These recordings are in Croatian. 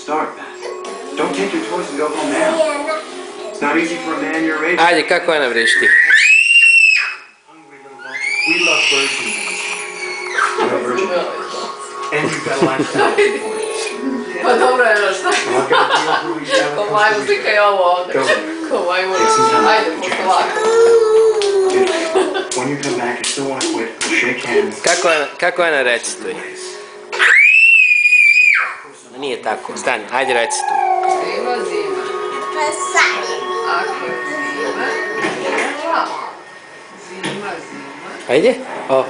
start that. Don't take your toys and go home now. It's not easy for a man your age. Ajde, kako Ana vrišti? We love birds and bees. We're virgin. And you've got a life for it. Pa dobro je, šta? Ko majmu, slikaj ovo ovdje. Ko majmu, ajde, pošto lako. When you come back, you still want to quit. We'll shake hands. Kako Ana recituje? Nije tako, stani, ajde recituj. Zima, zima. Ako je zima, zima, zima. Ajde? O.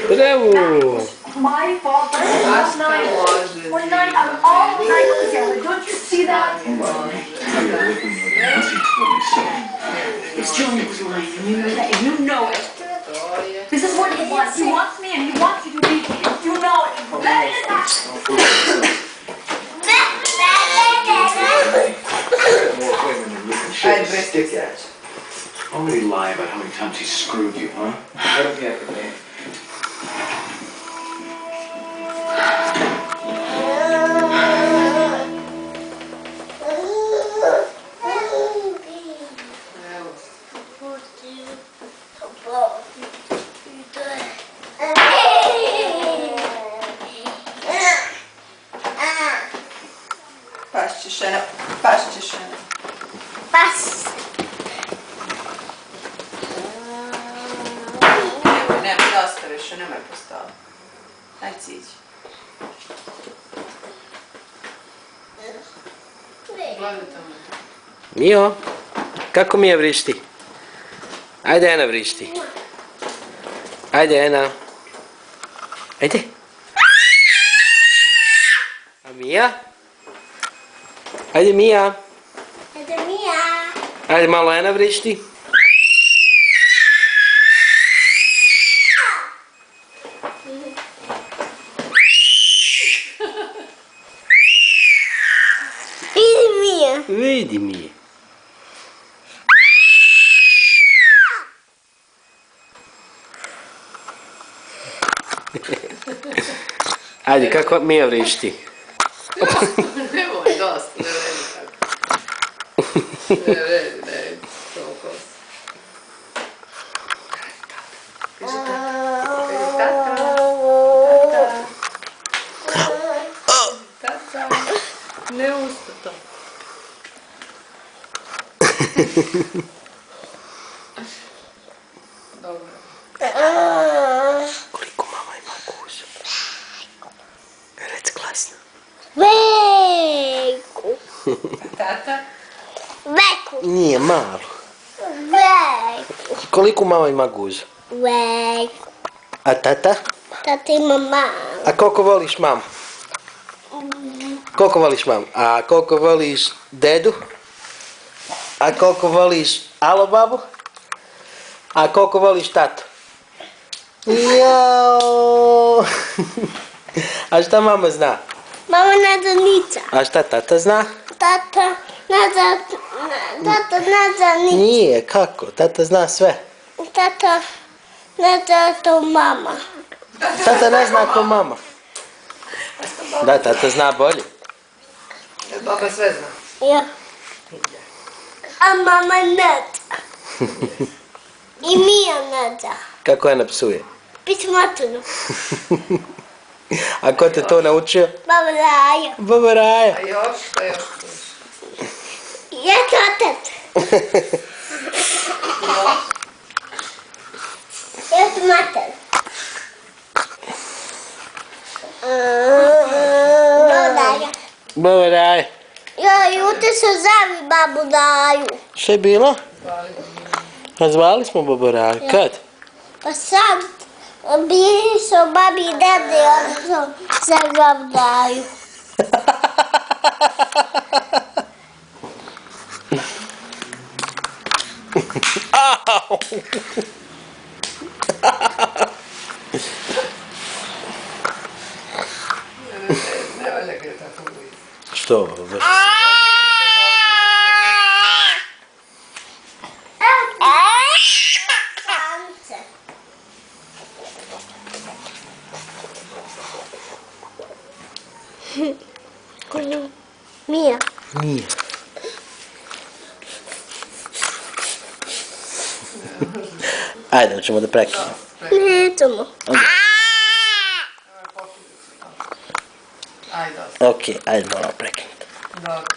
Bravo! My fault last night. One night I'm all night together. Don't you see that? It's Julie who's lying, and you know that, and you know it. This is what he wants. He wants me, and he wants you to be here. You know it. Only lie about how many times he screwed you, huh? What have you ever made? Pašćeš Ana. Nemoj da ostaviš, nemoj postaviti. Ajde siđi. Gledaj tamo. Mio, kako Mija vrišti? Ajde Ana vrišti. Ajde Ana. Ajde. A Mija? Ajde Mija. Ajde malo Ana vrišti. Vidi Mija. Ajde, kako Mija vrišti? Nemoj, dosta, ne vredi tako. Ne vredi, toliko. Kaži tata. Tata. Ne usta to. Dobro. Koliko mama ima guzu? Reci glasno. Veku. Tata? Veku. Nije malo. Veku. Koliko mama ima guzu? Veku. A tata? Tata ima malu. A koliko voliš mamu? Koliko voliš mamu? A koliko voliš dedu? A koliko voliš alo babu? A koliko voliš tatu? Jao. A šta mama zna? Mama ne zna niča. A šta tata zna? Tata ne zna niča. Nije, kako? Tata zna sve. Tata ne zna to mama. Tata ne zna ko mama. Da, tata zna bolje. Baba sve zna. Ja. A mama ne zna. I Mija ne zna. Kako Ana psuje? Pis matinu. A ko te to naučio? Baba Raja. Baba Raja. A još, šta još? Ja tatet. Ja sam mater. Baba Raja. Baba Raja. Ja, juče se zove babu Raju. Šta je bilo? A zvali smo Baba Raju. Kad? Pa sad bili su babi i dede, oni su se babu Raju. Au! Ne valja ga tako uvijek. Što? Baš... Mija. Nije. Ajde, hoćemo da prekinemo. Nećemo. Ajde, Ok, ajde, moramo prekinuti. dobro.